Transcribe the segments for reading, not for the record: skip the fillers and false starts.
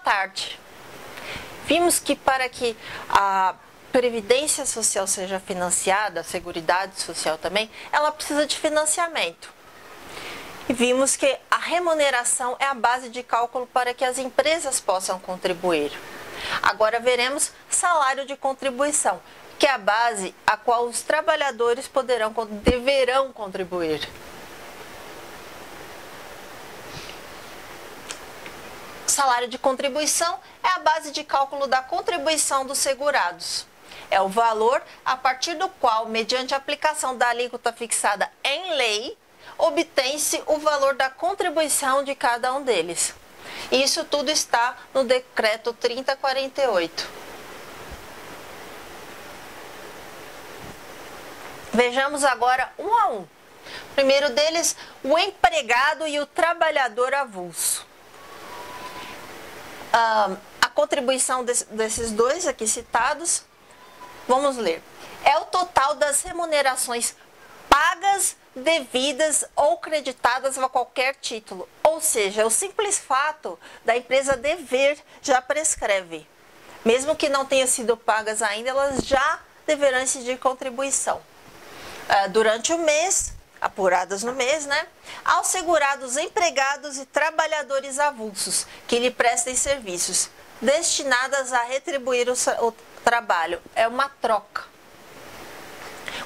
tarde. Vimos que para que a Previdência Social seja financiada, a Seguridade Social também, ela precisa de financiamento. E vimos que a remuneração é a base de cálculo para que as empresas possam contribuir. Agora veremos salário de contribuição, que é a base a qual os trabalhadores deverão contribuir. Salário de contribuição é a base de cálculo da contribuição dos segurados. É o valor a partir do qual, mediante a aplicação da alíquota fixada em lei, obtém-se o valor da contribuição de cada um deles. Isso tudo está no Decreto 3048. Vejamos agora um a um. O primeiro deles, o empregado e o trabalhador avulso. A contribuição desses dois aqui citados, vamos ler. É o total das remunerações pagas, devidas ou creditadas a qualquer título. Ou seja, o simples fato da empresa dever já prescreve. Mesmo que não tenham sido pagas ainda, elas já deverão incidir contribuição. Durante o mês, apuradas no mês, né? Aos segurados empregados e trabalhadores avulsos que lhe prestem serviços, destinadas a retribuir o trabalho. É uma troca.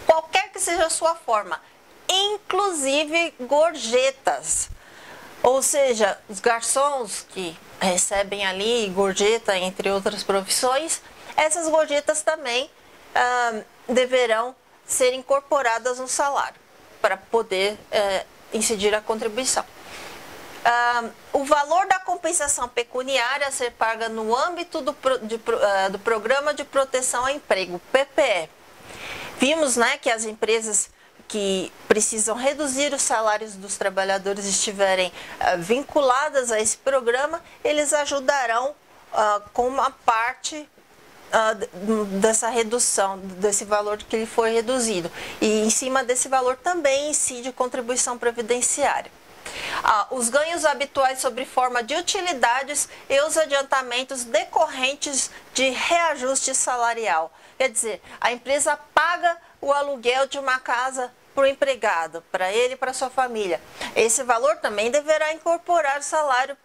Qualquer que seja a sua forma, inclusive gorjetas. Ou seja, os garçons que recebem ali gorjeta, entre outras profissões, essas gorjetas também deverão ser incorporadas no salário para poder incidir a contribuição. O valor da compensação pecuniária a ser paga no âmbito do Programa de Proteção ao Emprego, PPE. Vimos, né, que as empresas que precisam reduzir os salários dos trabalhadores estiverem vinculadas a esse programa, eles ajudarão com uma parte dessa redução, desse valor que lhe foi reduzido. E em cima desse valor também incide contribuição previdenciária. Os ganhos habituais sob forma de utilidades e os adiantamentos decorrentes de reajuste salarial. Quer dizer, a empresa paga o aluguel de uma casa para o empregado, para ele e para sua família. Esse valor também deverá incorporar o salário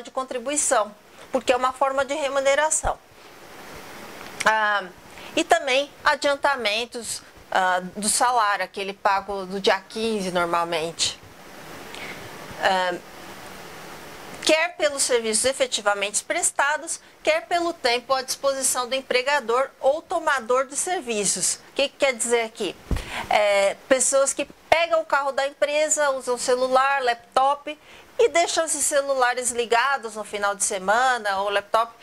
de contribuição, porque é uma forma de remuneração. E também adiantamentos do salário, aquele pago do dia 15 normalmente. Quer pelos serviços efetivamente prestados, quer pelo tempo à disposição do empregador ou tomador de serviços. O que quer dizer aqui? Pessoas que pegam o carro da empresa, usam celular, laptop e deixam esses celulares ligados no final de semana, ou laptop,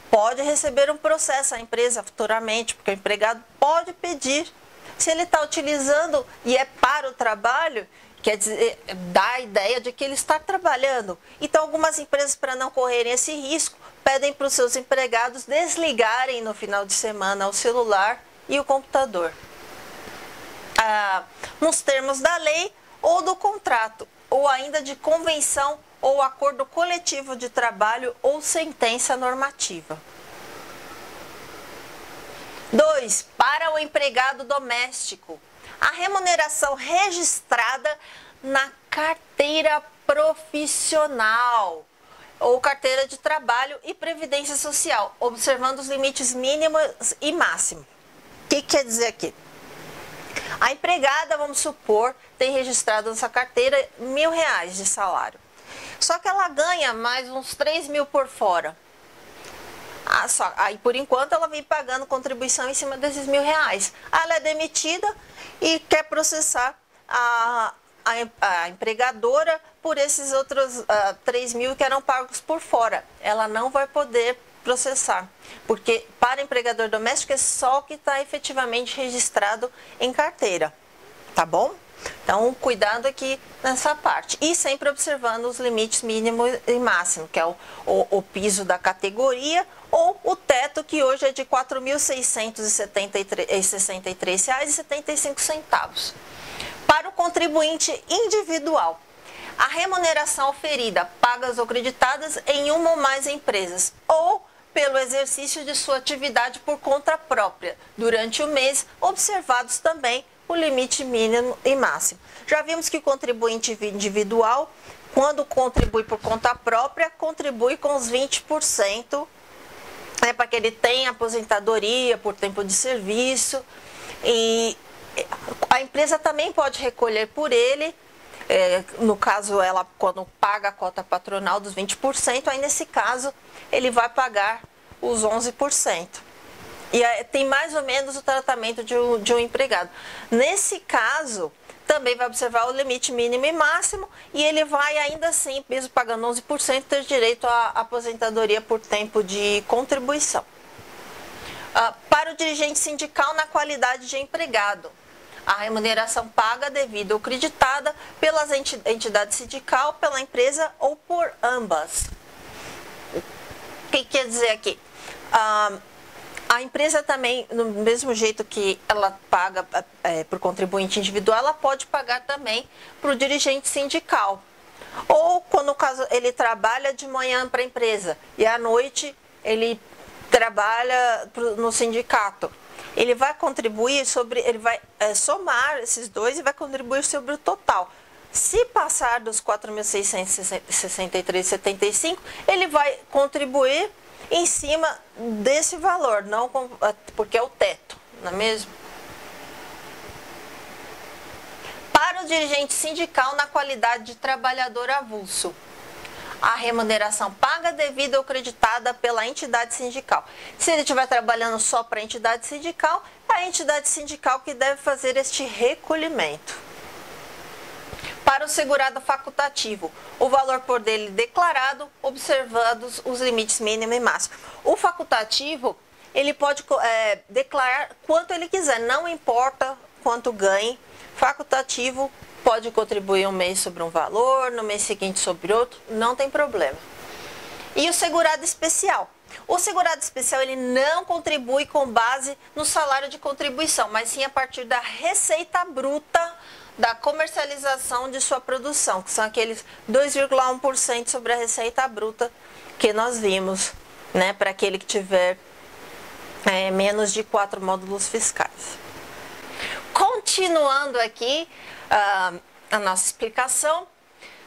pode receber um processo à empresa futuramente, porque o empregado pode pedir. Se ele está utilizando e é para o trabalho, quer dizer, dá a ideia de que ele está trabalhando. Então, algumas empresas, para não correrem esse risco, pedem para os seus empregados desligarem no final de semana o celular e o computador. Nos termos da lei ou do contrato, ou ainda de convenção ou acordo coletivo de trabalho ou sentença normativa. 2. Para o empregado doméstico, a remuneração registrada na carteira profissional ou carteira de trabalho e previdência social, observando os limites mínimos e máximos. O que quer dizer aqui? A empregada, vamos supor, tem registrado nessa carteira R$1.000 de salário. Só que ela ganha mais uns 3.000 por fora. Aí, por enquanto, ela vem pagando contribuição em cima desses R$1.000. Ela é demitida e quer processar a empregadora por esses outros 3.000 que eram pagos por fora. Ela não vai poder processar, porque para empregador doméstico é só o que está efetivamente registrado em carteira, tá bom? Então, cuidado aqui nessa parte. E sempre observando os limites mínimos e máximos, que é o piso da categoria ou o teto, que hoje é de R$ 4.663,65. Para o contribuinte individual, a remuneração oferida, pagas ou creditadas em uma ou mais empresas, ou pelo exercício de sua atividade por conta própria, durante o mês, observados também o limite mínimo e máximo. Já vimos que o contribuinte individual, quando contribui por conta própria, contribui com os 20%, né, para que ele tenha aposentadoria por tempo de serviço, e a empresa também pode recolher por ele, no caso ela quando paga a cota patronal dos 20%, aí nesse caso ele vai pagar os 11%. E tem mais ou menos o tratamento de um empregado. Nesse caso, também vai observar o limite mínimo e máximo, e ele vai ainda assim, mesmo pagando 11%, ter direito à aposentadoria por tempo de contribuição. Para o dirigente sindical na qualidade de empregado, a remuneração paga, devida ou creditada pelas entidades sindical, pela empresa ou por ambas. O que quer dizer aqui? A empresa também, do mesmo jeito que ela paga para o contribuinte individual, ela pode pagar também para o dirigente sindical. Ou, quando no caso ele trabalha de manhã para a empresa e à noite ele trabalha no sindicato, ele vai contribuir ele vai somar esses dois e vai contribuir sobre o total. Se passar dos 4.663,75, ele vai contribuir em cima desse valor, não porque é o teto, não é mesmo? Para o dirigente sindical na qualidade de trabalhador avulso, a remuneração paga, devida ou creditada pela entidade sindical. Se ele estiver trabalhando só para a entidade sindical, é a entidade sindical que deve fazer este recolhimento. Para o segurado facultativo, o valor por dele declarado, observados os limites mínimo e máximo. O facultativo, ele pode declarar quanto ele quiser, não importa quanto ganhe. Facultativo pode contribuir um mês sobre um valor, no mês seguinte sobre outro, não tem problema. E o segurado especial? O segurado especial, ele não contribui com base no salário de contribuição, mas sim a partir da receita bruta da comercialização de sua produção, que são aqueles 2,1% sobre a receita bruta que nós vimos, né, para aquele que tiver menos de 4 módulos fiscais. Continuando aqui a nossa explicação,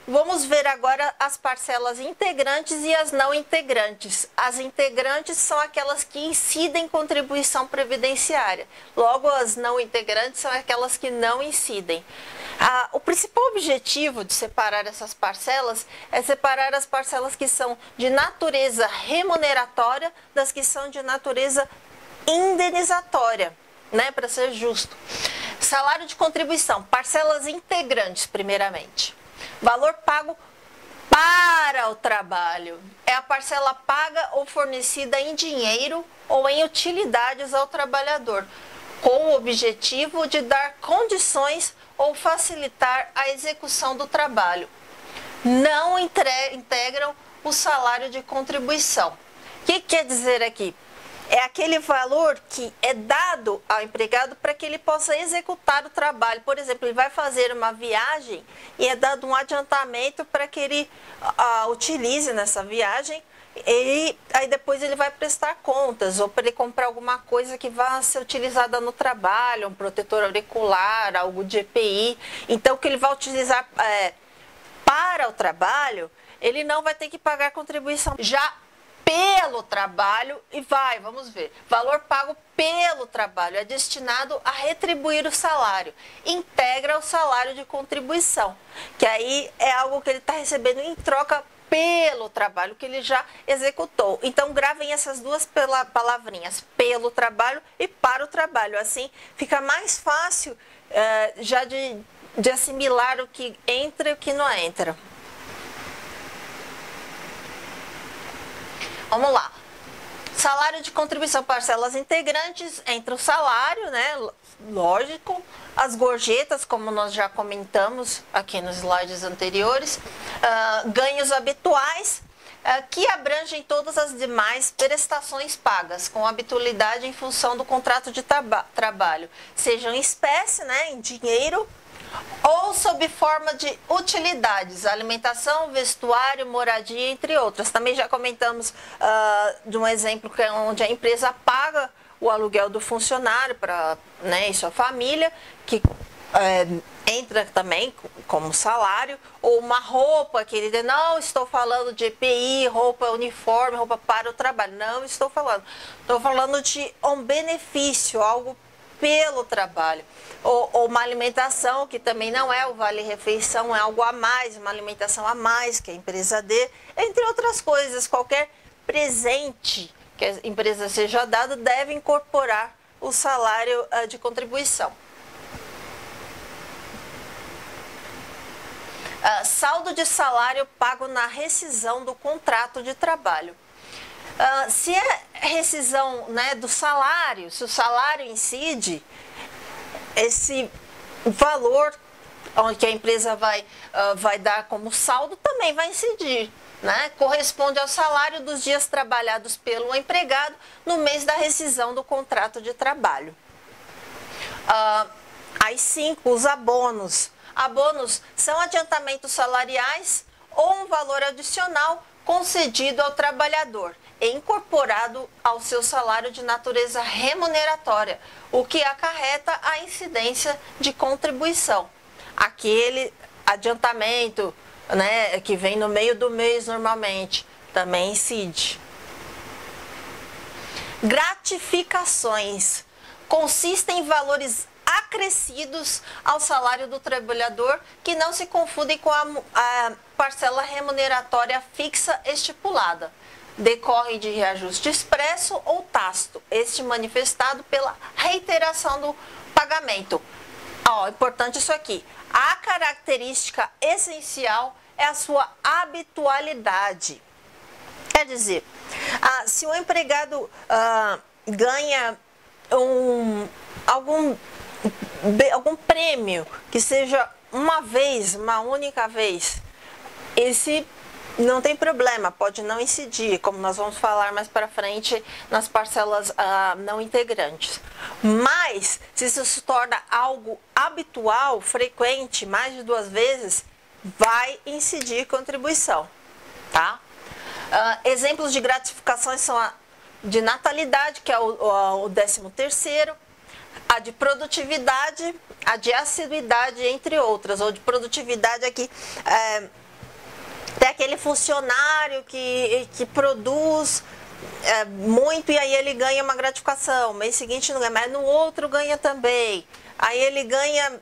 vamos ver agora as parcelas integrantes e as não integrantes. As integrantes são aquelas que incidem em contribuição previdenciária. Logo, as não integrantes são aquelas que não incidem. O principal objetivo de separar essas parcelas é separar as parcelas que são de natureza remuneratória das que são de natureza indenizatória, né, para ser justo. Salário de contribuição, parcelas integrantes, primeiramente. Valor pago para o trabalho. É a parcela paga ou fornecida em dinheiro ou em utilidades ao trabalhador, com o objetivo de dar condições ou facilitar a execução do trabalho. Não integram o salário de contribuição. O que quer dizer aqui? É aquele valor que é dado ao empregado para que ele possa executar o trabalho. Por exemplo, ele vai fazer uma viagem e é dado um adiantamento para que ele utilize nessa viagem, e aí depois ele vai prestar contas, ou para ele comprar alguma coisa que vá ser utilizada no trabalho, um protetor auricular, algo de EPI. Então, o que ele vai utilizar para o trabalho, ele não vai ter que pagar contribuição. Já pelo trabalho, vamos ver, valor pago pelo trabalho é destinado a retribuir o salário, integra o salário de contribuição, que aí é algo que ele está recebendo em troca pelo trabalho que ele já executou. Então, gravem essas duas palavrinhas, pelo trabalho e para o trabalho, assim fica mais fácil já de assimilar o que entra e o que não entra. Vamos lá. Salário de contribuição, parcelas integrantes, entra o salário, né? Lógico. As gorjetas, como nós já comentamos aqui nos slides anteriores. Ganhos habituais, que abrangem todas as demais prestações pagas, com habitualidade em função do contrato de trabalho. Sejam em espécie, né? Em dinheiro, ou sob forma de utilidades, alimentação, vestuário, moradia, entre outras. Também já comentamos de um exemplo que é onde a empresa paga o aluguel do funcionário para, né, e sua família, que entra também como salário, ou uma roupa que ele diz, não estou falando de EPI, roupa uniforme, roupa para o trabalho, não estou falando de um benefício, algo pelo trabalho, ou uma alimentação que também não é o vale-refeição, é algo a mais, uma alimentação a mais que a empresa dê, entre outras coisas. Qualquer presente que a empresa seja dado deve incorporar o salário de contribuição. Saldo de salário pago na rescisão do contrato de trabalho. Se é rescisão, né, do salário, se o salário incide, esse valor que a empresa vai dar como saldo também vai incidir, né? Corresponde ao salário dos dias trabalhados pelo empregado no mês da rescisão do contrato de trabalho. Aí 5, os abonos. Abonos são adiantamentos salariais ou um valor adicional concedido ao trabalhador e incorporado ao seu salário de natureza remuneratória, o que acarreta a incidência de contribuição. Aquele adiantamento, né, que vem no meio do mês normalmente, também incide. Gratificações consistem em valores acrescidos ao salário do trabalhador que não se confundem com a parcela remuneratória fixa estipulada. Decorre de reajuste expresso ou tácito, este manifestado pela reiteração do pagamento. Importante isso aqui. A característica essencial é a sua habitualidade. Quer dizer, se o empregado ganha algum prêmio que seja uma vez, uma única vez, esse não tem problema, pode não incidir, como nós vamos falar mais para frente nas parcelas não integrantes. Mas, se isso se torna algo habitual, frequente, mais de 2 vezes, vai incidir contribuição, tá? Exemplos de gratificações são a de natalidade, que é o 13º, a de produtividade, a de assiduidade, entre outras. Ou de produtividade aqui, tem aquele funcionário que produz muito e aí ele ganha uma gratificação. Mês seguinte não ganha, mas no outro ganha também. Aí ele ganha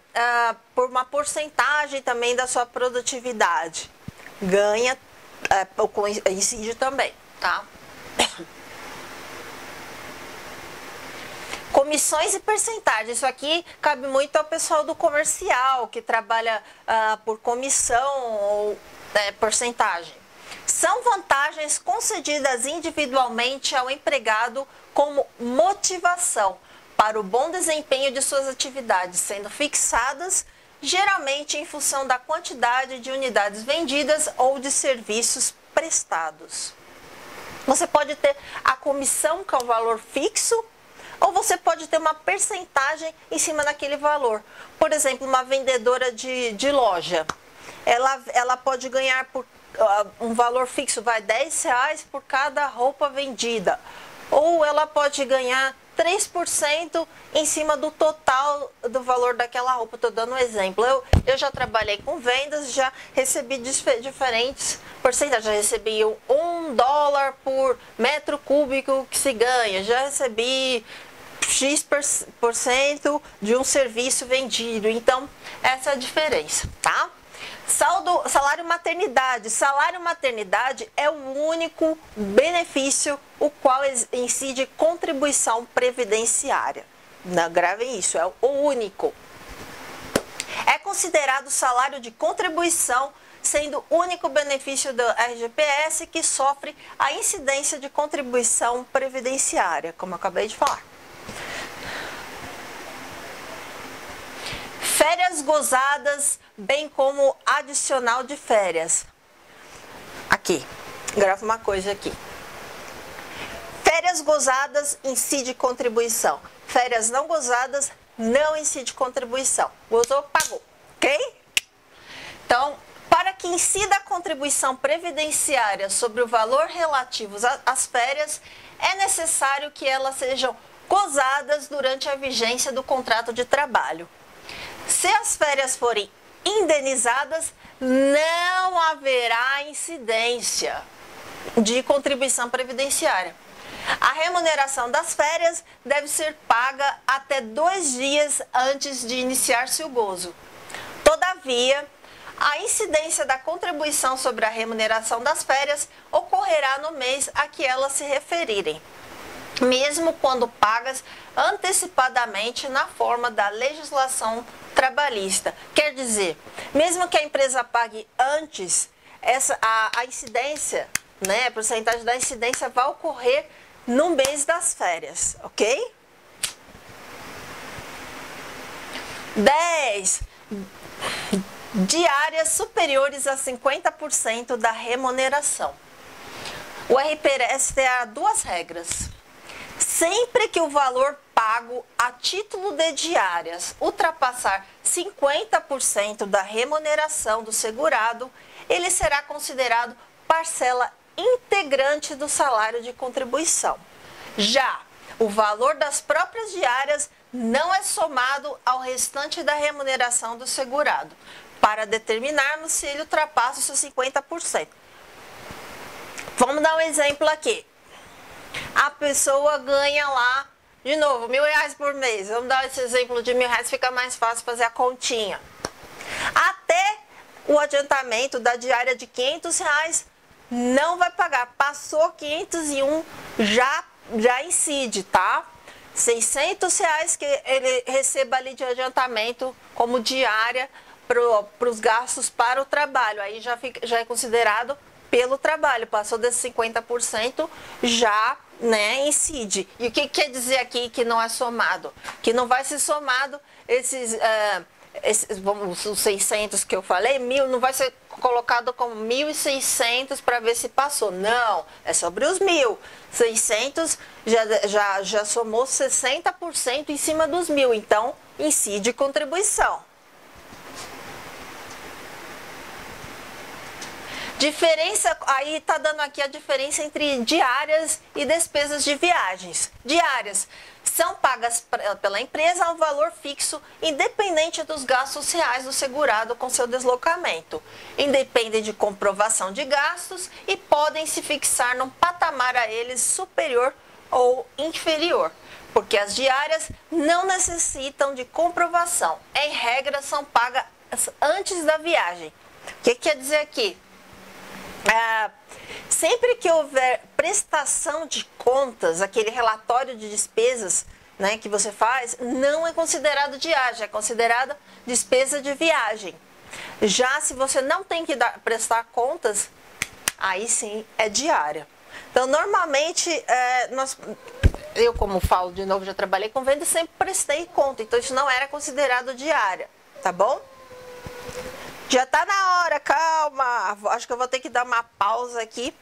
por uma porcentagem também da sua produtividade. Ganha, incide também, tá? Comissões e percentagens. Isso aqui cabe muito ao pessoal do comercial, que trabalha por comissão ou porcentagem. São vantagens concedidas individualmente ao empregado como motivação para o bom desempenho de suas atividades, sendo fixadas geralmente em função da quantidade de unidades vendidas ou de serviços prestados. Você pode ter a comissão, que é um valor fixo, ou você pode ter uma percentagem em cima daquele valor. Por exemplo, uma vendedora de loja, ela pode ganhar por um valor fixo, vai R$10 por cada roupa vendida. Ou ela pode ganhar 3% em cima do total do valor daquela roupa. Estou dando um exemplo. Eu já trabalhei com vendas, já recebi diferentes porcentagens. Já recebi $1 por metro cúbico que se ganha. Já recebi X% de um serviço vendido. Então, essa é a diferença, tá? Salário maternidade. Salário maternidade é o único benefício o qual incide contribuição previdenciária. Não, gravem isso, é o único. É considerado salário de contribuição, sendo o único benefício do RGPS que sofre a incidência de contribuição previdenciária, como eu acabei de falar. Férias gozadas, bem como adicional de férias. Aqui, grava uma coisa aqui. Férias gozadas incide contribuição. Férias não gozadas não incide contribuição. Gozou, pagou. ok? Então, para que incida a contribuição previdenciária sobre o valor relativo às férias, é necessário que elas sejam gozadas durante a vigência do contrato de trabalho. Se as férias forem indenizadas, não haverá incidência de contribuição previdenciária. A remuneração das férias deve ser paga até 2 dias antes de iniciar-se o gozo. Todavia, a incidência da contribuição sobre a remuneração das férias ocorrerá no mês a que elas se referirem, mesmo quando pagas antecipadamente na forma da legislação trabalhista. Quer dizer, mesmo que a empresa pague antes, a incidência, né, a porcentagem da incidência vai ocorrer no mês das férias, ok? 10. Diárias superiores a 50% da remuneração. O RPS terá 2 regras. Sempre que o valor pago a título de diárias ultrapassar 50% da remuneração do segurado, ele será considerado parcela integrante do salário de contribuição. Já o valor das próprias diárias não é somado ao restante da remuneração do segurado, para determinarmos se ele ultrapassa os seus 50%. Vamos dar um exemplo aqui. A pessoa ganha lá, de novo, R$1.000 por mês. Vamos dar esse exemplo de R$1.000, fica mais fácil fazer a continha. Até o adiantamento da diária de R$500 não vai pagar. Passou 501, já incide, tá? R$600 que ele receba ali de adiantamento como diária para os gastos para o trabalho. Aí já é considerado pelo trabalho. Passou desses 50%, já, né, incide. E o que quer dizer aqui que não é somado? Que não vai ser somado os 600 que eu falei, 1.000, não vai ser colocado como 1.600 para ver se passou. Não, é sobre os 1.000. 600 já somou 60% em cima dos 1.000, então incide contribuição. Diferença, aí está dando aqui a diferença entre diárias e despesas de viagens. Diárias são pagas pela empresa a um valor fixo, independente dos gastos reais do segurado com seu deslocamento. Independem de comprovação de gastos e podem se fixar num patamar a eles superior ou inferior, porque as diárias não necessitam de comprovação. Em regra, são pagas antes da viagem. O que quer dizer aqui? Sempre que houver prestação de contas, aquele relatório de despesas, né, que você faz, não é considerado diária, é considerada despesa de viagem. Já se você não tem que prestar contas, aí sim é diária. Então, normalmente, eu como falo de novo, já trabalhei com venda, sempre prestei conta, então isso não era considerado diária, tá bom? Já tá na hora, calma. Acho que eu vou ter que dar uma pausa aqui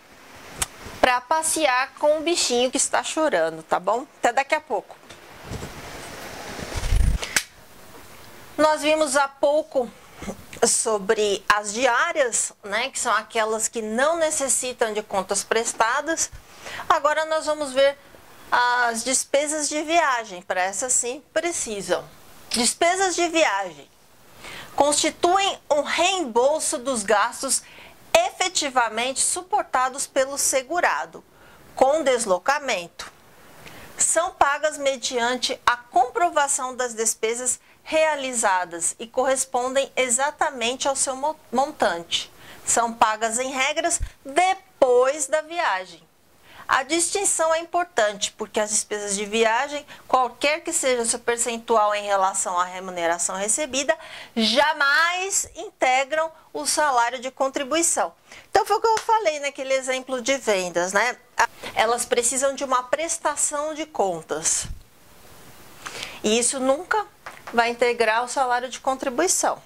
para passear com o bichinho que está chorando, tá bom? Até daqui a pouco. Nós vimos há pouco sobre as diárias, né, que são aquelas que não necessitam de contas prestadas. Agora nós vamos ver as despesas de viagem. Para essas sim precisam. Despesas de viagem constituem um reembolso dos gastos efetivamente suportados pelo segurado, com deslocamento. São pagas mediante a comprovação das despesas realizadas e correspondem exatamente ao seu montante. São pagas em regras depois da viagem. A distinção é importante porque as despesas de viagem, qualquer que seja o seu percentual em relação à remuneração recebida, jamais integram o salário de contribuição. Então foi o que eu falei naquele exemplo de vendas, né? Elas precisam de uma prestação de contas. E isso nunca vai integrar o salário de contribuição.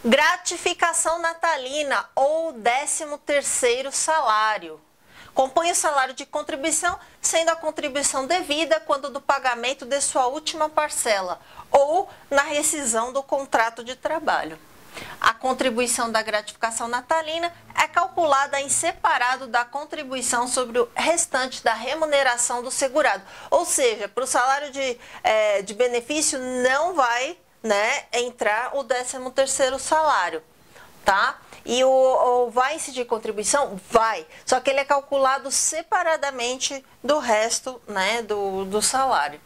Gratificação natalina ou 13º salário. Compõe o salário de contribuição, sendo a contribuição devida quando do pagamento de sua última parcela ou na rescisão do contrato de trabalho. A contribuição da gratificação natalina é calculada em separado da contribuição sobre o restante da remuneração do segurado. Ou seja, para o salário de benefício não vai, né, entrar o 13º salário, tá? E o vai incidir contribuição? Vai. Só que ele é calculado separadamente do resto, né, do salário.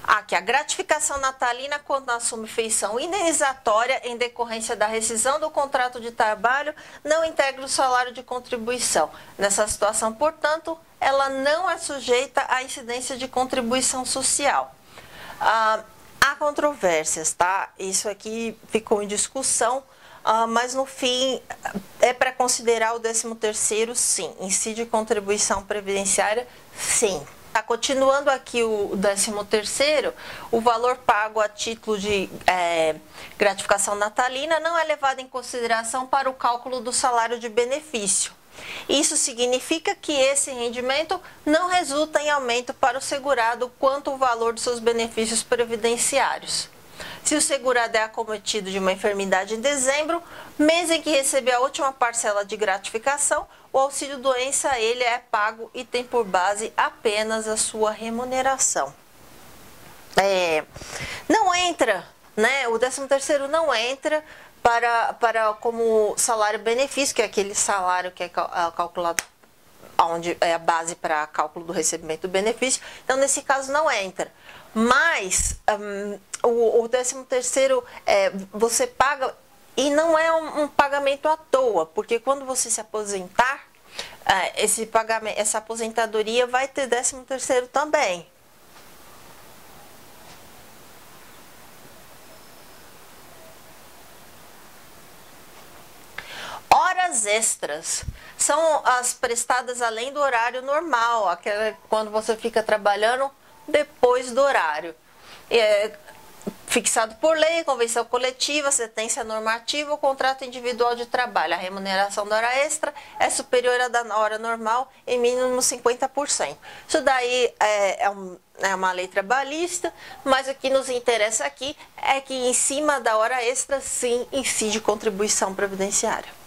Aqui, a gratificação natalina quando assume feição indenizatória em decorrência da rescisão do contrato de trabalho não integra o salário de contribuição. Nessa situação, portanto, ela não é sujeita à incidência de contribuição social. Há controvérsias, tá? Isso aqui ficou em discussão, mas no fim é para considerar o 13º, sim. Incide contribuição previdenciária, sim. Tá, continuando aqui o 13º, o valor pago a título de gratificação natalina não é levado em consideração para o cálculo do salário de benefício. Isso significa que esse rendimento não resulta em aumento para o segurado quanto o valor de seus benefícios previdenciários. Se o segurado é acometido de uma enfermidade em dezembro, mês em que recebeu a última parcela de gratificação, o auxílio-doença a ele é pago e tem por base apenas a sua remuneração. Não entra, né? O 13º não entra para como salário-benefício, que é aquele salário que é calculado, onde é a base para cálculo do recebimento do benefício. Então, nesse caso, não entra. Mas o 13º você paga, e não é um pagamento à toa, porque quando você se aposentar, essa aposentadoria vai ter 13º também. Horas extras são as prestadas além do horário normal, aquela quando você fica trabalhando depois do horário. Fixado por lei, convenção coletiva, sentença normativa ou contrato individual de trabalho. A remuneração da hora extra é superior à da hora normal em mínimo 50%. Isso daí é uma lei trabalhista, mas o que nos interessa aqui é que em cima da hora extra sim incide contribuição previdenciária.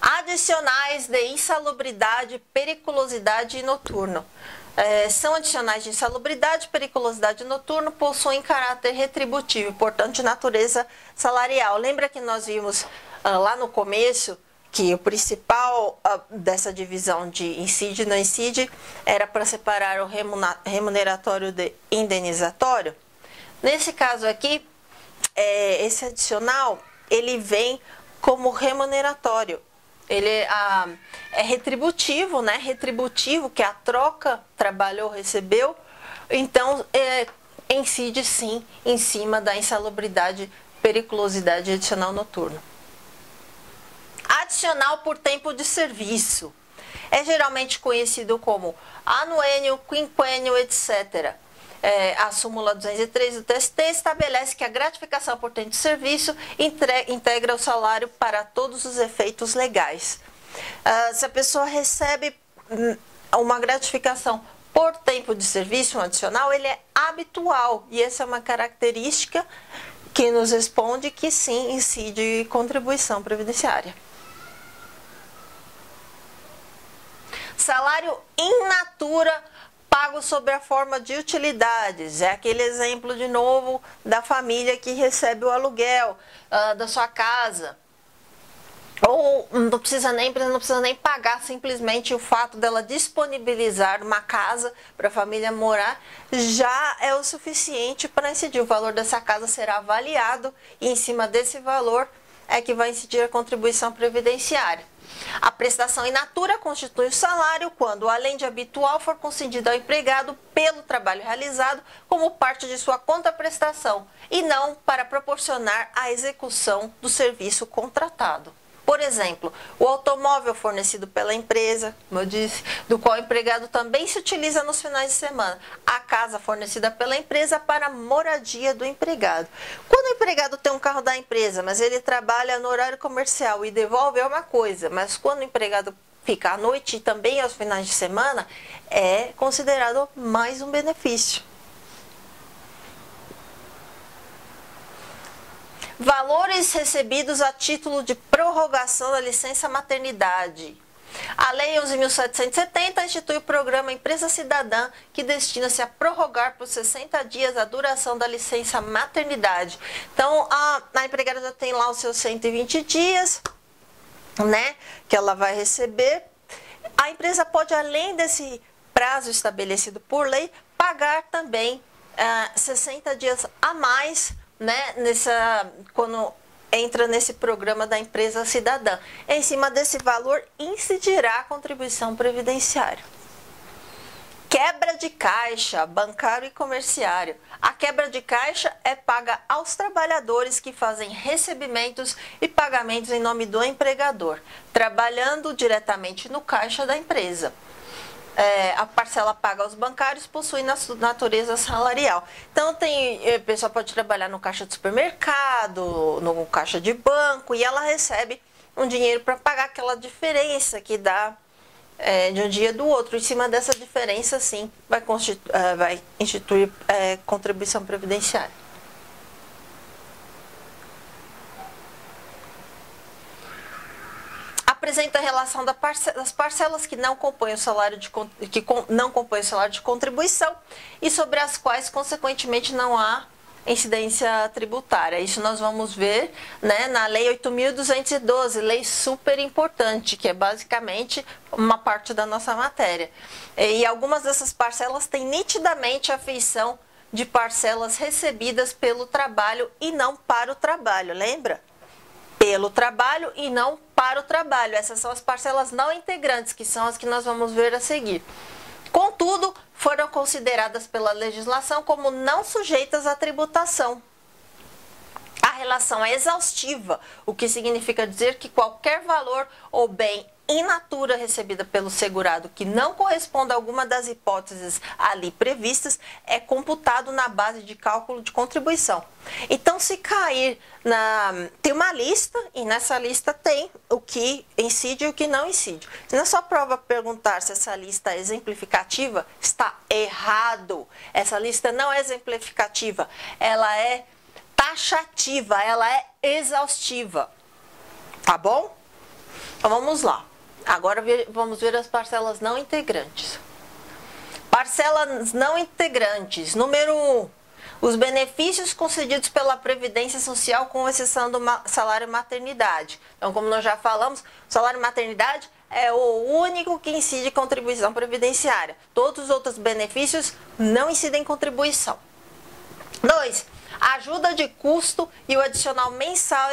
Adicionais de insalubridade, periculosidade e noturno. São adicionais de insalubridade, periculosidade e noturno, possuem caráter retributivo, portanto de natureza salarial. Lembra que nós vimos lá no começo que o principal dessa divisão de incide e não incide era para separar o remuneratório de indenizatório? Nesse caso aqui, esse adicional, ele vem como remuneratório. Ele é retributivo, né? Retributivo, que é a troca, trabalhou, recebeu. Então, incide sim em cima da insalubridade, periculosidade adicional noturno. Adicional por tempo de serviço. É geralmente conhecido como anuênio, quinquênio, etc. A súmula 203 do TST estabelece que a gratificação por tempo de serviço integra o salário para todos os efeitos legais. Se a pessoa recebe uma gratificação por tempo de serviço, um adicional, ele é habitual. E essa é uma característica que nos responde que sim incide contribuição previdenciária. Salário in natura pago sob a forma de utilidades. É aquele exemplo de novo da família que recebe o aluguel da sua casa. Ou não precisa nem pagar, simplesmente o fato dela disponibilizar uma casa para a família morar já é o suficiente para incidir. O valor dessa casa será avaliado e em cima desse valor é que vai incidir a contribuição previdenciária. A prestação in natura constitui o salário quando, além de habitual, for concedido ao empregado pelo trabalho realizado como parte de sua contraprestação e não para proporcionar a execução do serviço contratado. Por exemplo, o automóvel fornecido pela empresa, como eu disse, do qual o empregado também se utiliza nos finais de semana. A casa fornecida pela empresa para a moradia do empregado. Quando o empregado tem um carro da empresa, mas ele trabalha no horário comercial e devolve, é uma coisa. Mas quando o empregado fica à noite e também aos finais de semana, é considerado mais um benefício. Valores recebidos a título de prorrogação da licença maternidade. A Lei 11.770 institui o programa Empresa Cidadã, que destina-se a prorrogar por 60 dias a duração da licença maternidade. Então, a empregada já tem lá os seus 120 dias, né, que ela vai receber. A empresa pode, além desse prazo estabelecido por lei, pagar também 60 dias a mais, né, quando entra nesse programa da Empresa Cidadã. Em cima desse valor incidirá a contribuição previdenciária. Quebra de caixa, bancário e comerciário. A quebra de caixa é paga aos trabalhadores que fazem recebimentos e pagamentos em nome do empregador, trabalhando diretamente no caixa da empresa. A parcela paga aos bancários possui natureza salarial. Então, a pessoa pode trabalhar no caixa de supermercado, no caixa de banco, e ela recebe um dinheiro para pagar aquela diferença que dá de um dia do outro. Em cima dessa diferença, sim, vai instituir contribuição previdenciária. Apresenta a relação das parcelas que não compõem o salário de contribuição e sobre as quais, consequentemente, não há incidência tributária. Isso nós vamos ver, né, na Lei 8.212, lei super importante, que é basicamente uma parte da nossa matéria. E algumas dessas parcelas têm nitidamente a feição de parcelas recebidas pelo trabalho e não para o trabalho, lembra? Pelo trabalho e não para o trabalho. Essas são as parcelas não integrantes, que são as que nós vamos ver a seguir. Contudo, foram consideradas pela legislação como não sujeitas à tributação. A relação é exaustiva, o que significa dizer que qualquer valor ou bem in natura recebida pelo segurado que não corresponda a alguma das hipóteses ali previstas é computado na base de cálculo de contribuição. Então, se cair tem uma lista, e nessa lista tem o que incide e o que não incide. Se na sua prova perguntar se essa lista é exemplificativa, está errado. Essa lista não é exemplificativa, ela é taxativa, ela é exaustiva. Tá bom? Então, vamos lá. Agora vamos ver as parcelas não integrantes. Parcelas não integrantes. Número 1. Os benefícios concedidos pela Previdência Social, com exceção do salário maternidade. Então, como nós já falamos, o salário maternidade é o único que incide contribuição previdenciária. Todos os outros benefícios não incidem contribuição. 2. Ajuda de custo e o adicional mensal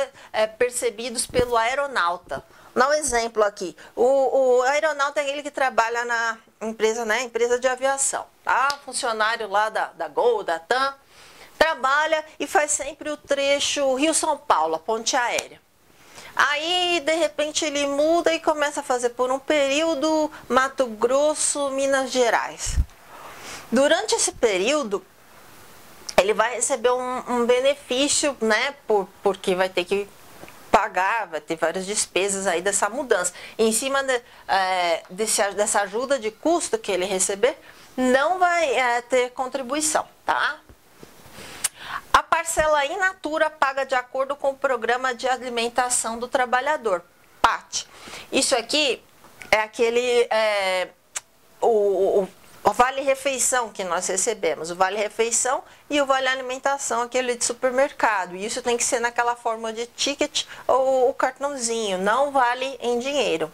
percebidos pelo aeronauta. Dá um exemplo aqui. O aeronauta é aquele que trabalha na empresa, né? Empresa de aviação. Tá? Funcionário lá da Gol, da TAM. Trabalha e faz sempre o trecho Rio-São Paulo, a ponte aérea. Aí, de repente, ele muda e começa a fazer por um período Mato Grosso, Minas Gerais. Durante esse período, ele vai receber um benefício, né? Porque vai ter que pagar, vai ter várias despesas aí dessa mudança. E em cima dessa ajuda de custo que ele receber, não vai ter contribuição, tá? A parcela in natura paga de acordo com o programa de alimentação do trabalhador, PAT. Isso aqui é aquele o vale-refeição que nós recebemos, o vale-refeição e o vale-alimentação, aquele de supermercado. E isso tem que ser naquela forma de ticket ou o cartãozinho, não vale em dinheiro.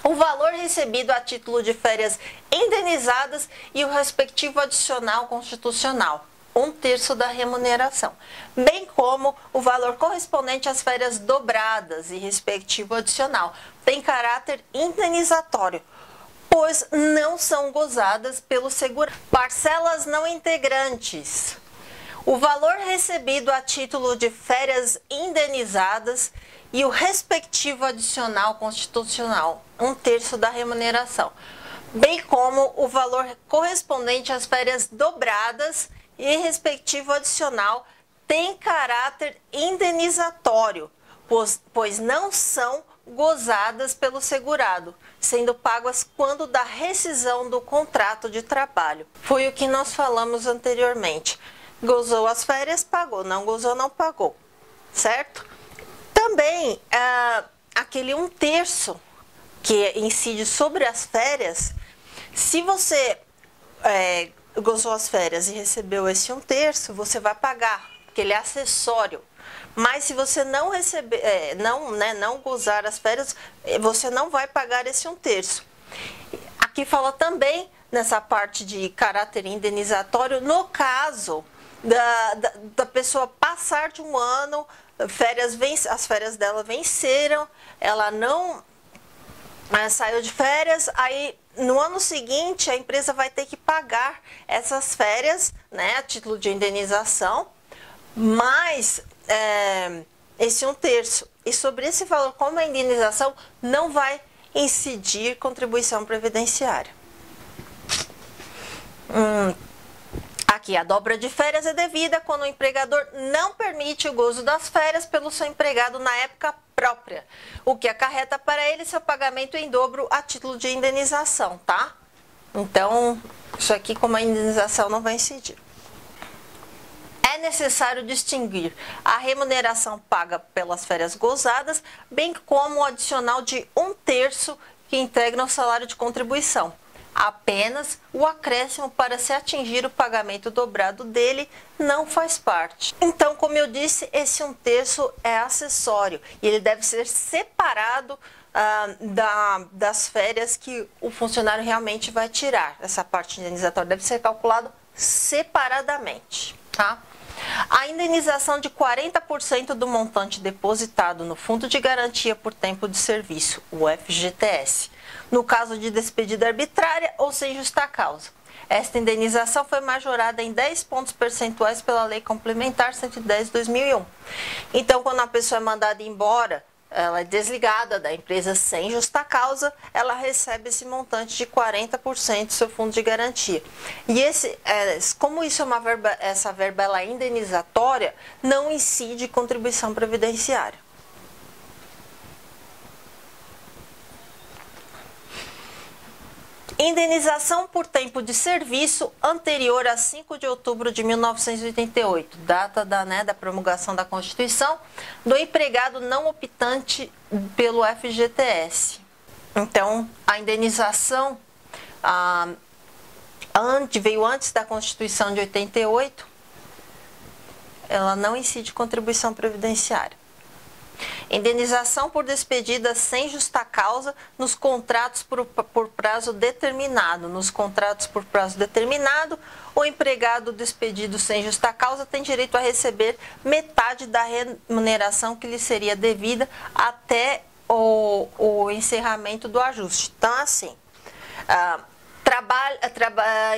O valor recebido a título de férias indenizadas e o respectivo adicional constitucional, 1/3 da remuneração, bem como o valor correspondente às férias dobradas e respectivo adicional, tem caráter indenizatório, pois não são gozadas pelo seguro. Parcelas não integrantes. o valor recebido a título de férias indenizadas e o respectivo adicional constitucional, 1/3 da remuneração, bem como o valor correspondente às férias dobradas e respectivo adicional tem caráter indenizatório, pois não são gozadas pelo segurado, sendo pagas quando da rescisão do contrato de trabalho. Foi o que nós falamos anteriormente. Gozou as férias, pagou. Não gozou, não pagou. Certo? Também, aquele 1/3 que incide sobre as férias, se você gozou as férias e recebeu esse 1/3, você vai pagar, porque ele é acessório. Mas se você não receber, não gozar as férias, você não vai pagar esse 1/3. Aqui fala também nessa parte de caráter indenizatório, no caso da pessoa passar de um ano, as férias dela venceram, ela não saiu de férias, aí no ano seguinte a empresa vai ter que pagar essas férias, né, a título de indenização, mas esse 1/3. E sobre esse valor, como a indenização, não vai incidir contribuição previdenciária. Aqui, a dobra de férias é devida quando o empregador não permite o gozo das férias pelo seu empregado na época própria, o que acarreta para ele seu pagamento em dobro a título de indenização, tá? Então, isso aqui, como a indenização, não vai incidir. É necessário distinguir a remuneração paga pelas férias gozadas, bem como o adicional de 1/3 que integra o salário de contribuição. Apenas o acréscimo para se atingir o pagamento dobrado dele não faz parte. Então, como eu disse, esse 1/3 é acessório e ele deve ser separado das férias que o funcionário realmente vai tirar. Essa parte indenizatória deve ser calculada separadamente, tá? A indenização de 40% do montante depositado no Fundo de Garantia por Tempo de Serviço, o FGTS, no caso de despedida arbitrária ou sem justa causa. Esta indenização foi majorada em 10 pontos percentuais pela Lei Complementar 110/2001. Então, quando a pessoa é mandada embora, ela é desligada da empresa sem justa causa, ela recebe esse montante de 40% do seu fundo de garantia. E como isso é essa verba ela é indenizatória, não incide contribuição previdenciária. Indenização por tempo de serviço anterior a 5 de outubro de 1988, data da promulgação da Constituição, do empregado não optante pelo FGTS. Então, a indenização veio antes da Constituição de 88, ela não incide contribuição previdenciária. Indenização por despedida sem justa causa nos contratos por prazo determinado. Nos contratos por prazo determinado, o empregado despedido sem justa causa tem direito a receber metade da remuneração que lhe seria devida até o encerramento do ajuste. Então, assim,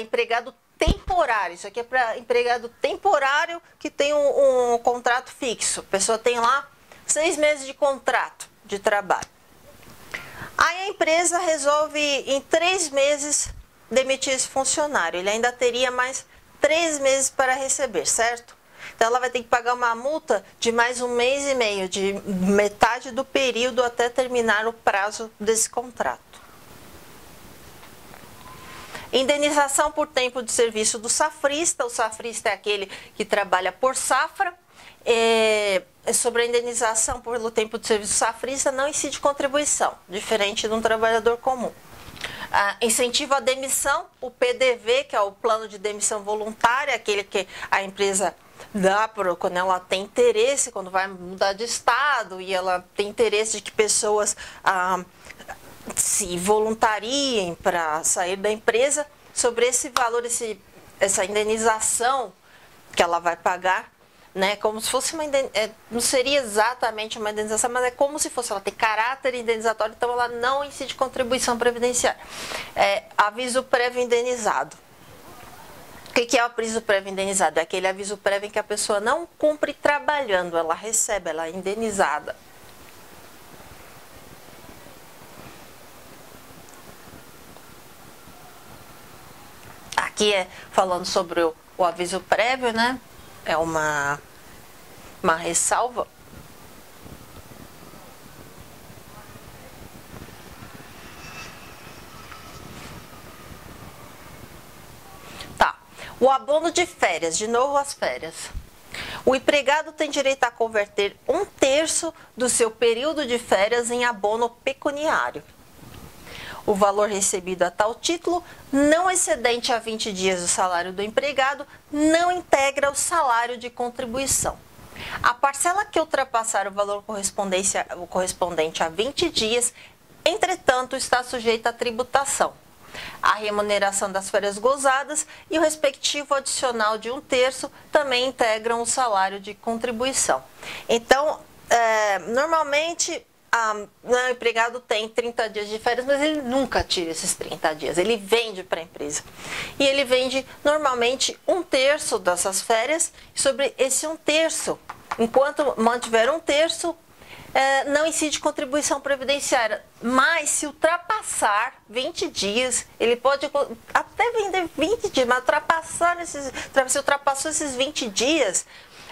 empregado temporário, isso aqui é para empregado temporário que tem um contrato fixo. A pessoa tem lá 6 meses de contrato de trabalho. Aí a empresa resolve em 3 meses demitir esse funcionário. Ele ainda teria mais 3 meses para receber, certo? Então ela vai ter que pagar uma multa de mais 1 mês e meio, de metade do período até terminar o prazo desse contrato. Indenização por tempo de serviço do safrista. O safrista é aquele que trabalha por safra. Sobre a indenização pelo tempo de serviço safrista não incide contribuição, diferente de um trabalhador comum. Incentivo à demissão, o PDV, que é o plano de demissão voluntária, aquele que a empresa dá quando ela tem interesse, quando vai mudar de estado e ela tem interesse de que pessoas se voluntariem para sair da empresa. Sobre esse valor, essa indenização que ela vai pagar, né, como se fosse não seria exatamente uma indenização, mas é como se fosse, ela tem caráter indenizatório, então ela não incide contribuição previdenciária. Aviso prévio indenizado. O que é o aviso prévio indenizado? É aquele aviso prévio em que a pessoa não cumpre trabalhando, ela recebe, ela é indenizada. Aqui é falando sobre o aviso prévio, né? É uma ressalva. Tá. O abono de férias, de novo as férias. O empregado tem direito a converter 1/3 do seu período de férias em abono pecuniário. O valor recebido a tal título, não excedente a 20 dias do salário do empregado, não integra o salário de contribuição. A parcela que ultrapassar o valor correspondente a 20 dias, entretanto, está sujeita à tributação, a remuneração das férias gozadas e o respectivo adicional de 1/3 também integram o salário de contribuição. Então, normalmente, o empregado tem 30 dias de férias, mas ele nunca tira esses 30 dias, ele vende para a empresa. E ele vende normalmente 1/3 dessas férias, e sobre esse 1/3, enquanto mantiver 1/3, não incide contribuição previdenciária. Mas se ultrapassar 20 dias, ele pode até vender 20 dias, mas se ultrapassou esses 20 dias,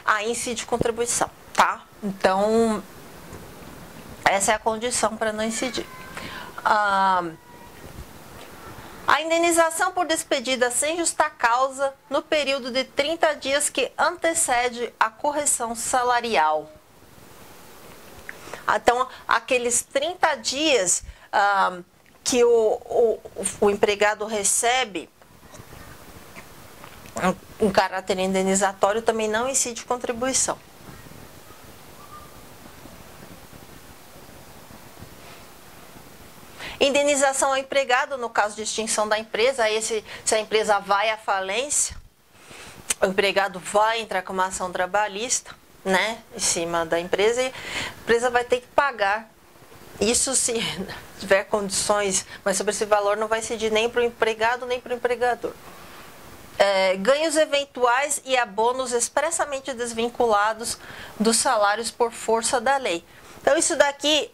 aí incide contribuição, tá? Então, essa é a condição para não incidir. A indenização por despedida sem justa causa no período de 30 dias que antecede a correção salarial. Então, aqueles 30 dias que o empregado recebe um caráter indenizatório também não incide contribuição. Indenização ao empregado no caso de extinção da empresa. Aí se a empresa vai à falência, o empregado vai entrar com uma ação trabalhista, né, em cima da empresa, e a empresa vai ter que pagar. Isso se tiver condições, mas sobre esse valor não vai incidir nem para o empregado nem para o empregador. Ganhos eventuais e abonos expressamente desvinculados dos salários por força da lei. Então isso daqui,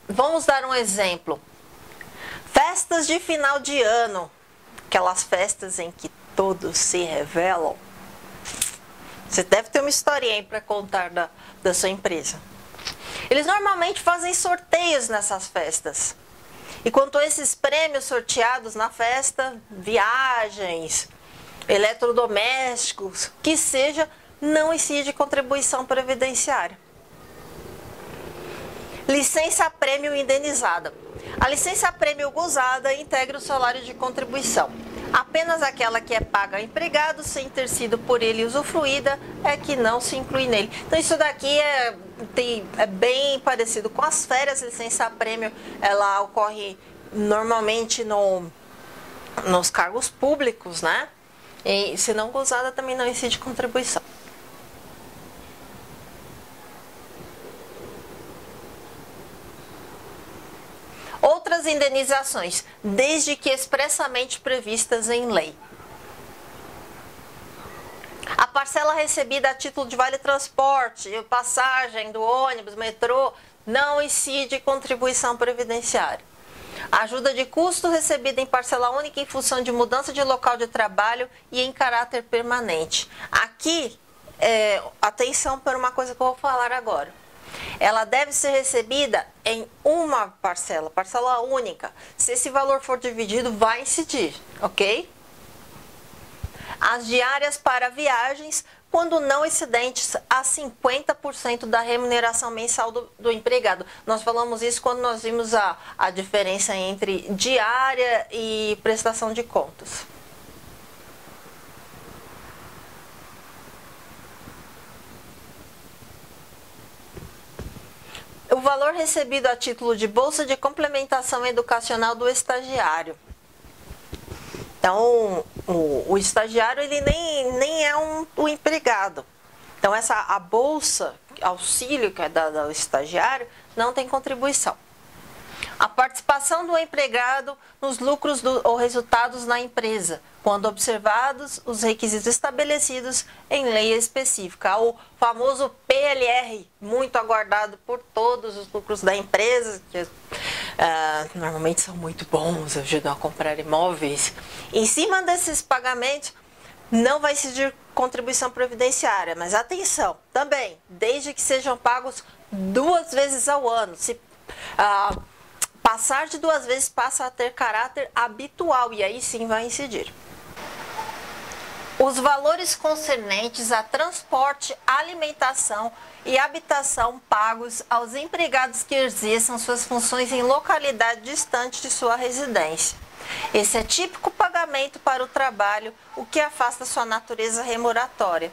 vamos dar um exemplo. Festas de final de ano, aquelas festas em que todos se revelam. Você deve ter uma historinha para contar da sua empresa. Eles normalmente fazem sorteios nessas festas. E quanto a esses prêmios sorteados na festa, viagens, eletrodomésticos, que seja, não incide contribuição previdenciária. Licença prêmio indenizada. A licença prêmio gozada integra o salário de contribuição. Apenas aquela que é paga ao empregado sem ter sido por ele usufruída é que não se inclui nele. Então isso daqui é bem parecido com as férias. Licença prêmio, ela ocorre normalmente nos cargos públicos, né? E se não gozada também não incide contribuição. Outras indenizações, desde que expressamente previstas em lei. A parcela recebida a título de vale transporte, passagem do ônibus, metrô, não incide contribuição previdenciária. A ajuda de custo recebida em parcela única em função de mudança de local de trabalho e em caráter permanente. Aqui, atenção para uma coisa que eu vou falar agora. Ela deve ser recebida em uma parcela única. Se esse valor for dividido, vai incidir, ok? As diárias para viagens, quando não excedentes a 50% da remuneração mensal do empregado. Nós falamos isso quando nós vimos a diferença entre diária e prestação de contas. O valor recebido a título de bolsa de complementação educacional do estagiário. Então, o estagiário ele nem é o empregado. Então, a bolsa, auxílio que é dada ao estagiário, não tem contribuição. A participação do empregado nos lucros ou resultados na empresa, quando observados os requisitos estabelecidos em lei específica. O famoso PLR, muito aguardado por todos os lucros da empresa, que normalmente são muito bons, ajudam a comprar imóveis. Em cima desses pagamentos, não vai exigir contribuição previdenciária, mas atenção, também, desde que sejam pagos 2 vezes ao ano. Se passar de 2 vezes, passa a ter caráter habitual e aí sim vai incidir. Os valores concernentes a transporte, alimentação e habitação pagos aos empregados que exerçam suas funções em localidade distante de sua residência. Esse é típico pagamento para o trabalho, o que afasta sua natureza remuneratória.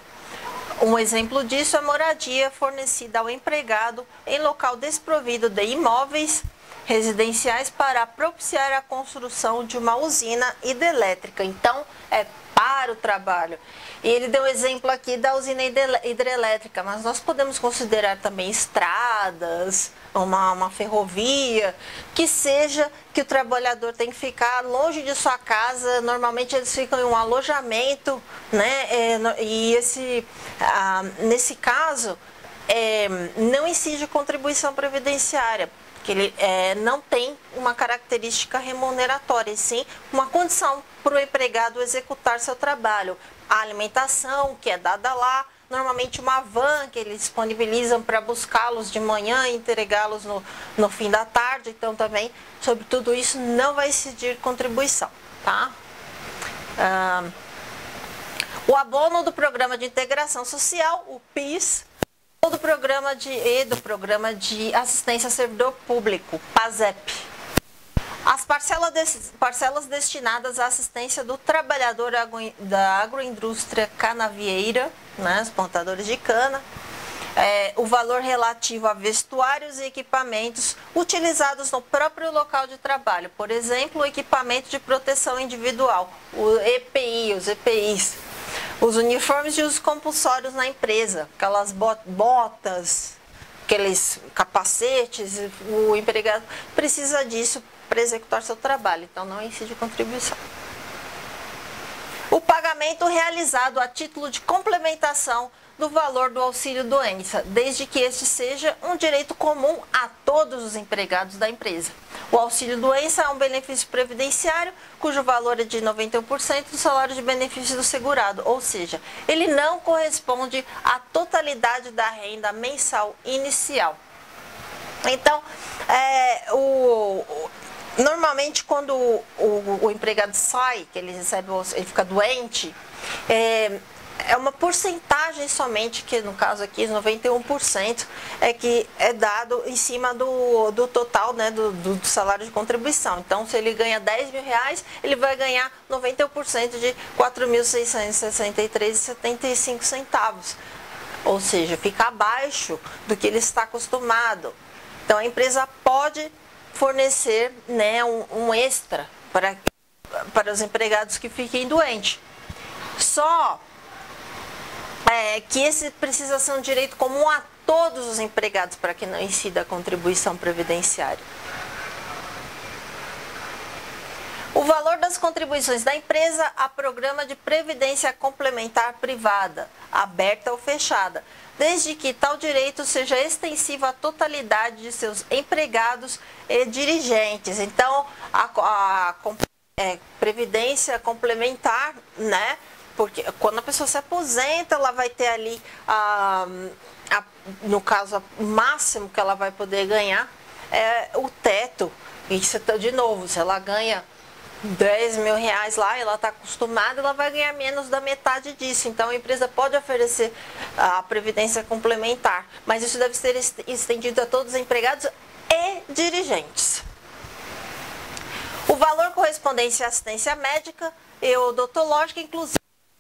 Um exemplo disso é a moradia fornecida ao empregado em local desprovido de imóveis residenciais para propiciar a construção de uma usina hidrelétrica. Então, é para o trabalho. E ele deu exemplo aqui da usina hidrelétrica, mas nós podemos considerar também estradas, uma ferrovia, que seja que o trabalhador tem que ficar longe de sua casa. Normalmente eles ficam em um alojamento, né? E nesse caso, não exige contribuição previdenciária, porque ele não tem uma característica remuneratória, e sim uma condição para o empregado executar seu trabalho. A alimentação, que é dada lá, normalmente uma van que eles disponibilizam para buscá-los de manhã e entregá-los no fim da tarde. Então também, sobre tudo isso, não vai exigir contribuição, tá? O abono do Programa de Integração Social, o PIS, ou do Programa de Assistência ao Servidor Público, PASEP. As parcelas destinadas à assistência do trabalhador da agroindústria canavieira, né, os plantadores de cana, o valor relativo a vestuários e equipamentos utilizados no próprio local de trabalho, por exemplo, o equipamento de proteção individual, o EPI, os EPIs, os uniformes de uso compulsórios na empresa, aquelas botas, aqueles capacetes, o empregado precisa disso para executar seu trabalho, então não incide contribuição. O pagamento realizado a título de complementação do valor do auxílio-doença, desde que este seja um direito comum a todos os empregados da empresa. O auxílio-doença é um benefício previdenciário cujo valor é de 91% do salário de benefício do segurado, ou seja, ele não corresponde à totalidade da renda mensal inicial. Então, normalmente quando o empregado sai, que ele recebe, ele fica doente, é uma porcentagem somente, que no caso aqui 91%, que é dado em cima do total, né, do salário de contribuição. Então, se ele ganha 10 mil reais, ele vai ganhar 91% de R$ 4.663,75. Ou seja, fica abaixo do que ele está acostumado. Então, a empresa pode fornecer, né, um extra para os empregados que fiquem doentes. Só que esse precisa ser um direito comum a todos os empregados para que não incida a contribuição previdenciária. O valor das contribuições da empresa a programa de previdência complementar privada, aberta ou fechada, desde que tal direito seja extensivo à totalidade de seus empregados e dirigentes. Então, a previdência complementar, né? Porque quando a pessoa se aposenta, ela vai ter ali, no caso, o máximo que ela vai poder ganhar é o teto. E de novo, se ela ganha 10 mil reais lá, ela está acostumada, ela vai ganhar menos da metade disso. Então, a empresa pode oferecer a previdência complementar, mas isso deve ser estendido a todos os empregados e dirigentes. O valor correspondente à assistência médica e odontológica, inclusive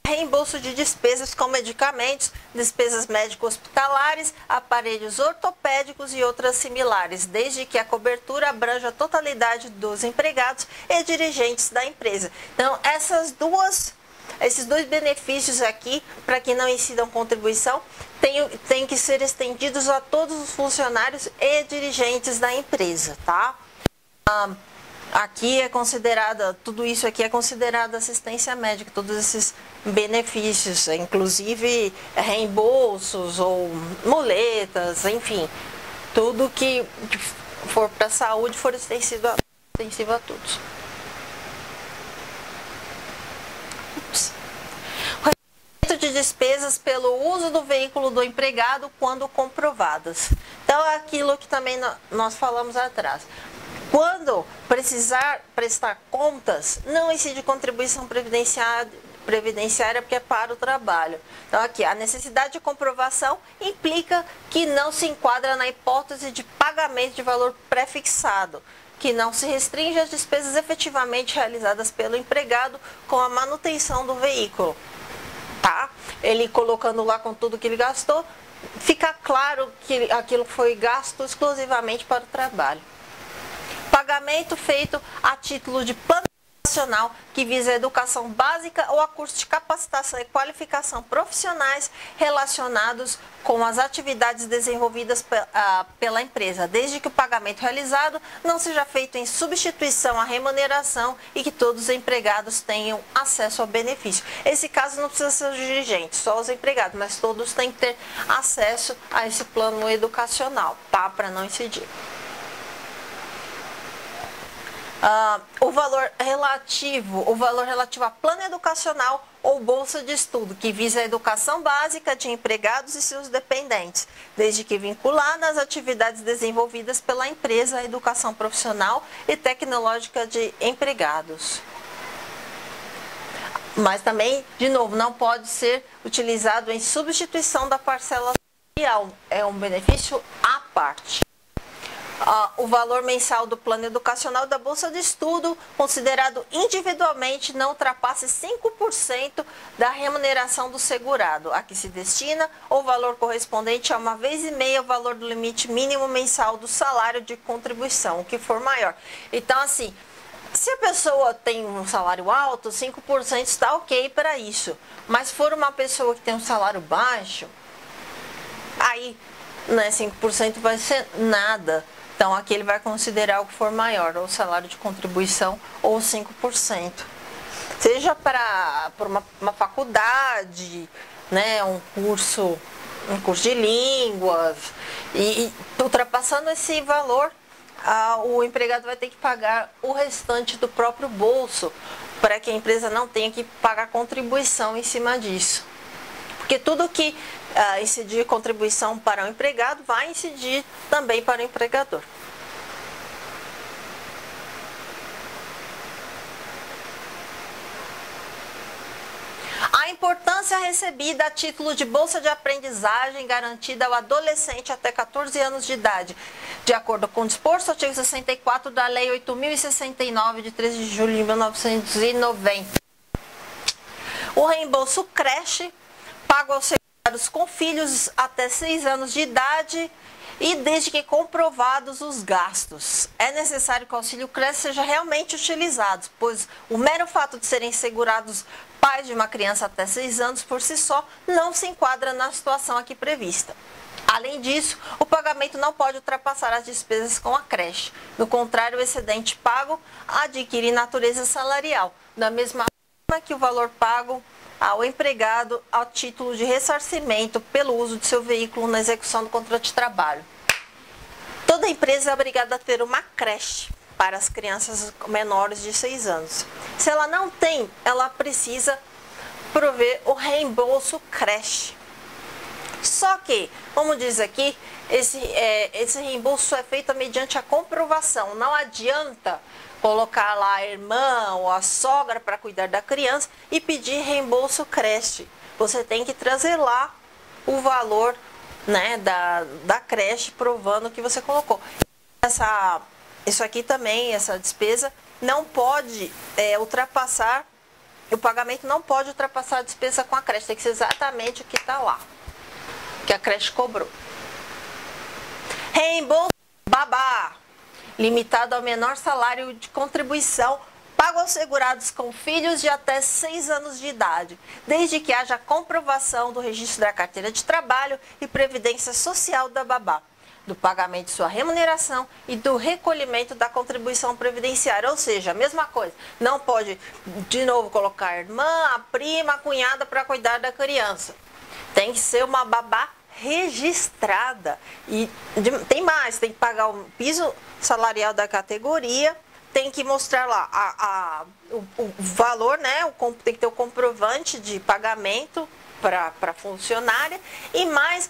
reembolso de despesas com medicamentos, despesas médico-hospitalares, aparelhos ortopédicos e outras similares, desde que a cobertura abranja a totalidade dos empregados e dirigentes da empresa. Então, esses dois benefícios aqui, para que não incidam contribuição, tem que ser estendidos a todos os funcionários e dirigentes da empresa, tá? Aqui é considerada, tudo isso aqui é considerado assistência médica, todos esses benefícios, inclusive reembolsos ou muletas, enfim, tudo que for para a saúde for extensivo a todos. De despesas pelo uso do veículo do empregado quando comprovadas. Então, é aquilo que também nós falamos atrás. Quando precisar prestar contas, não incide contribuição previdenciária porque é para o trabalho. Então, aqui, a necessidade de comprovação implica que não se enquadra na hipótese de pagamento de valor pré-fixado, que não se restringe às despesas efetivamente realizadas pelo empregado com a manutenção do veículo. Tá? Ele colocando lá com tudo que ele gastou, fica claro que aquilo foi gasto exclusivamente para o trabalho. Pagamento feito a título de plano nacional que visa a educação básica ou a curso de capacitação e qualificação profissionais relacionados com as atividades desenvolvidas pela empresa, desde que o pagamento realizado não seja feito em substituição à remuneração e que todos os empregados tenham acesso ao benefício. Esse caso não precisa ser os dirigentes, só os empregados, mas todos têm que ter acesso a esse plano educacional, tá? Para não incidir. O valor relativo a plano educacional ou bolsa de estudo, que visa a educação básica de empregados e seus dependentes, desde que vinculada às atividades desenvolvidas pela empresa, a educação profissional e tecnológica de empregados. Mas também, de novo, não pode ser utilizado em substituição da parcela salarial, é um benefício à parte. O valor mensal do plano educacional da bolsa de estudo, considerado individualmente, não ultrapasse 5% da remuneração do segurado, a que se destina o valor correspondente a 1,5 vezes o valor do limite mínimo mensal do salário de contribuição, o que for maior. Então, assim, se a pessoa tem um salário alto, 5% está ok para isso. Mas se for uma pessoa que tem um salário baixo, aí, né, 5% vai ser nada. Então, aqui ele vai considerar o que for maior, ou o salário de contribuição, ou 5%. Seja para uma faculdade, né, um curso de línguas, e ultrapassando esse valor, o empregado vai ter que pagar o restante do próprio bolso, para que a empresa não tenha que pagar contribuição em cima disso. Porque tudo que incidir contribuição para o empregado vai incidir também para o empregador. A importância recebida a título de bolsa de aprendizagem garantida ao adolescente até 14 anos de idade, de acordo com o disposto artigo 64 da Lei 8.069, de 13 de julho de 1990. O reembolso creche pago aos segurados com filhos até 6 anos de idade e desde que comprovados os gastos. É necessário que o auxílio creche seja realmente utilizado, pois o mero fato de serem segurados pais de uma criança até 6 anos por si só não se enquadra na situação aqui prevista. Além disso, o pagamento não pode ultrapassar as despesas com a creche. No contrário, o excedente pago adquire natureza salarial, da mesma forma que o valor pago ao empregado a título de ressarcimento pelo uso de seu veículo na execução do contrato de trabalho. Toda empresa é obrigada a ter uma creche para as crianças menores de 6 anos. Se ela não tem, ela precisa prover o reembolso creche. Só que, como diz aqui, esse reembolso é feito mediante a comprovação. Não adianta colocar lá a irmã ou a sogra para cuidar da criança e pedir reembolso creche. Você tem que trazer lá o valor, né, da creche provando que você colocou. Isso aqui também, essa despesa, não pode ultrapassar, o pagamento não pode ultrapassar a despesa com a creche. Tem que ser exatamente o que está lá, que a creche cobrou. Reembolso babá, limitado ao menor salário de contribuição pago aos segurados com filhos de até 6 anos de idade, desde que haja comprovação do registro da carteira de trabalho e previdência social da babá. do pagamento de sua remuneração e do recolhimento da contribuição previdenciária. Ou seja, a mesma coisa. Não pode, de novo, colocar a irmã, a prima, a cunhada para cuidar da criança. Tem que ser uma babá registrada. E tem mais, tem que pagar o piso salarial da categoria, tem que mostrar lá o valor, né? Tem que ter o comprovante de pagamento para funcionária e mais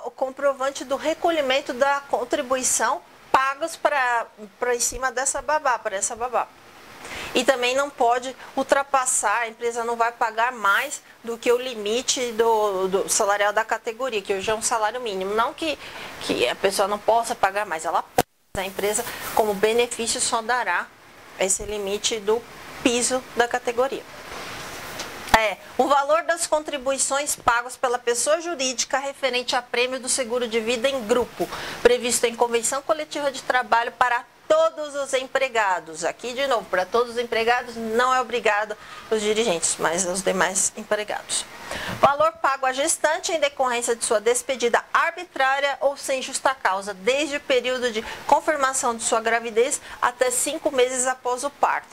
o comprovante do recolhimento da contribuição pagos para em cima dessa babá, para essa babá. E também não pode ultrapassar, a empresa não vai pagar mais do que o limite do salarial da categoria, que hoje é um salário mínimo. Não que a pessoa não possa pagar mais, ela pode. A empresa, como benefício, só dará esse limite do piso da categoria. O valor das contribuições pagas pela pessoa jurídica referente a prêmio do seguro de vida em grupo, previsto em convenção coletiva de trabalho para todos os empregados. Aqui, de novo, para todos os empregados, não é obrigado os dirigentes, mas os demais empregados. Valor pago à gestante em decorrência de sua despedida arbitrária ou sem justa causa, desde o período de confirmação de sua gravidez até 5 meses após o parto.